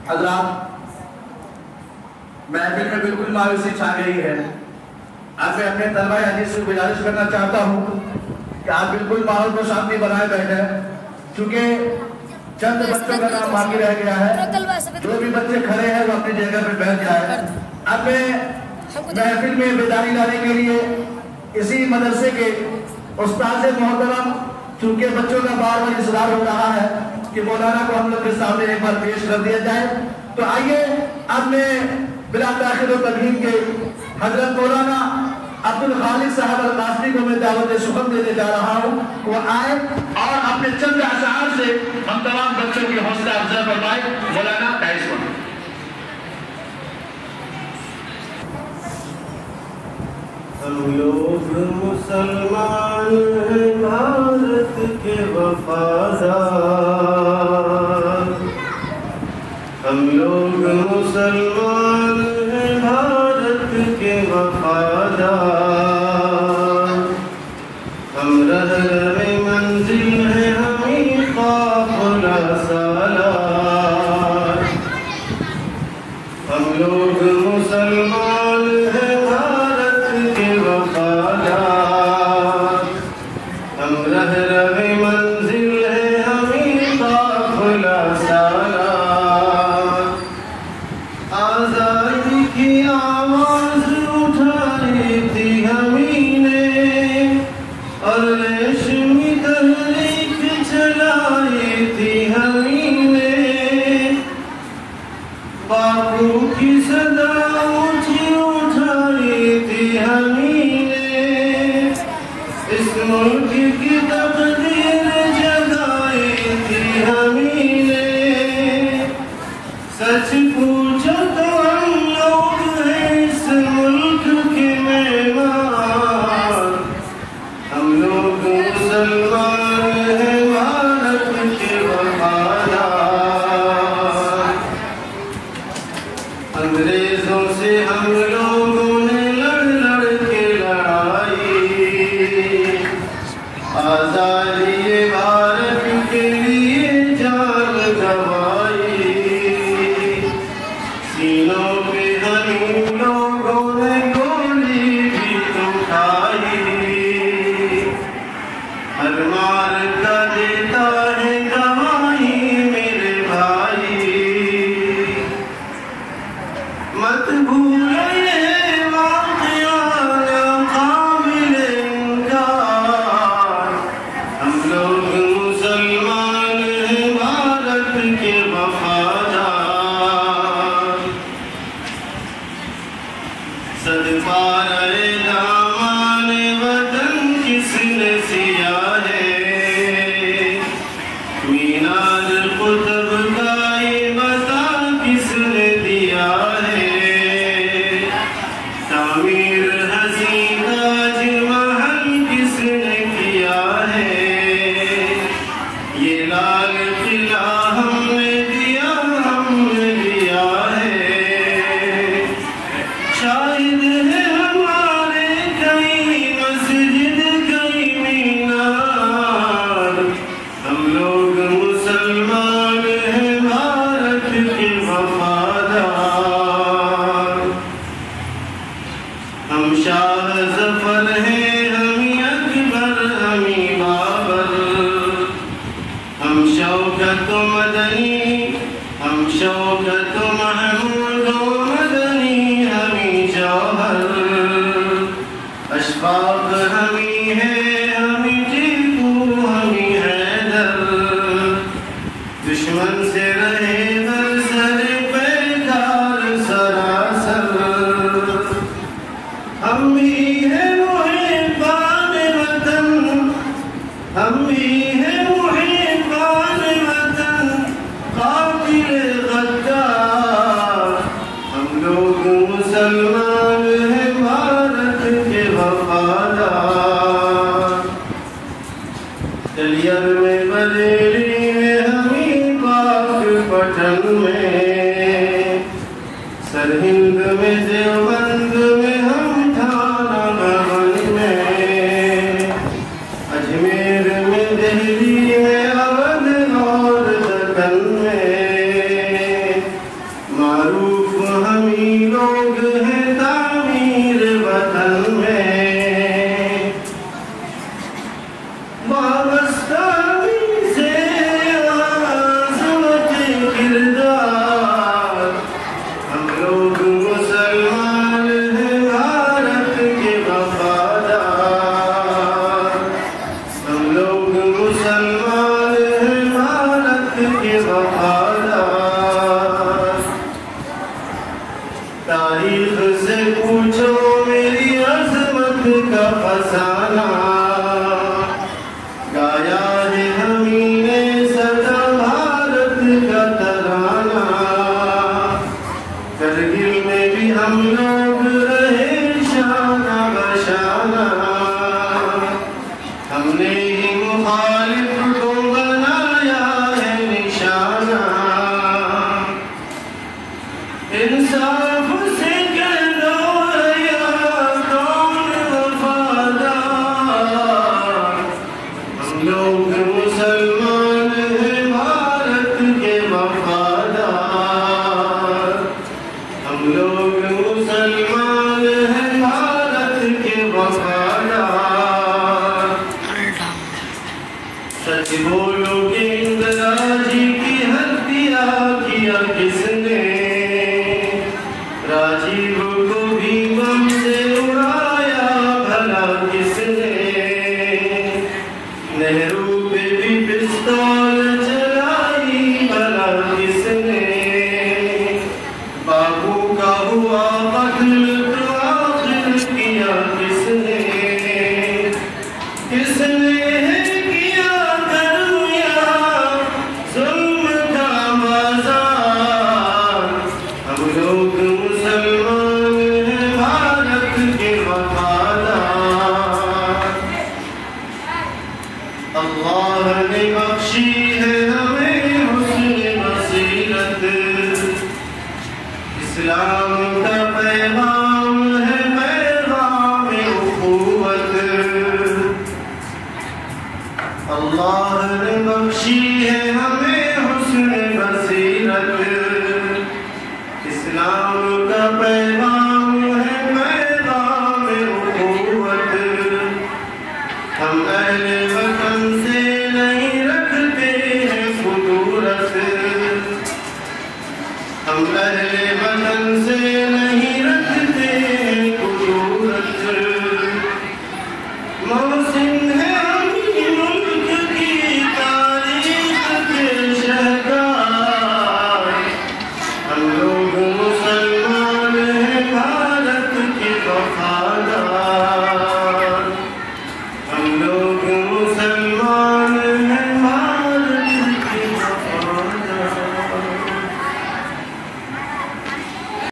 हज़रात, महफिल में बिल्कुल मायूसी छा गई है। आज मैं अपने तलबा हदीस से गुजारिश करना चाहता हूँ कि आप बिल्कुल माहौल को शांति बनाए बैठे, क्योंकि चंद बच्चों का नाम बाकी रह गया है। जो भी बच्चे खड़े हैं वो अपनी जगह पे बैठ जाए। अब मैं महफिल में बेदारी लाने के लिए इसी मदरसे के उस्ताद मोहतरम, चूंकि बच्चों का बार बार इसरार हो रहा है कि मौलाना को हम लोग के सामने एक बार पेश कर दिया जाए, तो आइए अब मैं बिला ताखिर व तकदीम के हजरत मौलाना अब्दुल खालिक साहब अल-कासमी को मैं दावत शुक्र देने जा रहा हूँ। वो आए और अपने चंद अशआर से हम तमाम बच्चों की हौसला अफजा फरमाए। मौलाना ताइस हम लोग मुसलमान हैं भारत के वफादार, हम लोग मुसलमान हैं भारत के वफादार, हम रह रहे मंजिल है हमें काफिला सालार, हम लोग मुसलमान हैं भारत के वफादार, हम रह रहे मंजिल है हमें काफिला सालार, आजादी की आवाज उठाई थी हमने और रेशमी तहरीक चलाई थी हमने, बापू की सदा ऊंची उठाई थी हमने, इस मुल्क की तकदीर जगाई थी हमने, सच पूछो तो हम लोग हैं इस मुल्क के मेहमान, हम लोग मुसलमान हैं भारत के वफादार, अंग्रेजों से हम लोगों ने लड़ लड़ के लड़ाई, आजादी भारत के लिए जान गंवाई, सीनों पे हम लोगों ने गोली भी उठाई, हर मार का देता है गवाही मेरे भाई, मत भूलो ये वाक़या नाक़ाबिल इनकार, हम लोग मुसलमान हैं भारत के वफादार, सदपारे दामान वतन किसने सिया है, मीनार कुतुब का ये बता किसने दिया है, तामीर हसी ताजमहल किसने किया है, ये लाल किला हमने दिया है, शाहिद है हमारे कई मस्जिद कई मीनार, हम लोग मुसलमान हैं भारत के वफादार, हम शाह जफर हैं हमी अकबर हमी बाबर, हम शौकत मदनी हम शौकत महमूद मदनी हमी जौहर, अशफाक हमी है हमी टीपू हमी हैदर, दुश्मन से रहे दर सर बेकार सरासर, हम ही है मुहिब्बान वतन, हम ही है मुहिब्बान वतन, कातिल गद्दार, हम लोग मुसलमान हैं भारत के वफादार, तलियर में बरेली में हमी पाक पटा के वफादार। तारीख से पूछो मेरी अजमत का फसाना, गाया है हमी ने सदा भारत का तराना। करगिल में भी हम लोग रहे शाना बशाना, हमने ही मुखालिफ को बनाया है निशाना। इंसाफ से कह दो या कौन वफादार, हम लोग मुसलमान हैं भारत के वफादार। हम लोग मुसलमान हैं भारत के वफादार। सच बोलो कि इंदिरा जी की हत्या किया किसने, राजीव को भी बम से उड़ाया भला किसने। नेहरू पे भी पिस्तौल चलाई भला किसने। बाबू का हुआ कत्ल तो आखिर किया किसने। किसने किया कर्मिया जुल्म का बाजार, हम लोग मुसलमान हैं भारत के वफादार। अल्लाह ने बख्शी है हमें हुस्न बसीरत, इस्लाम का पैगाम है पैगाम उखुवत। अल्लाह ने बख्शी है हमें हुस्न बसीरत, इस्लाम का पैगाम है पैगाम उखुवत। हम अहले वतन से नहीं रखते हैं खुदूरत, हम अहले वतन से नहीं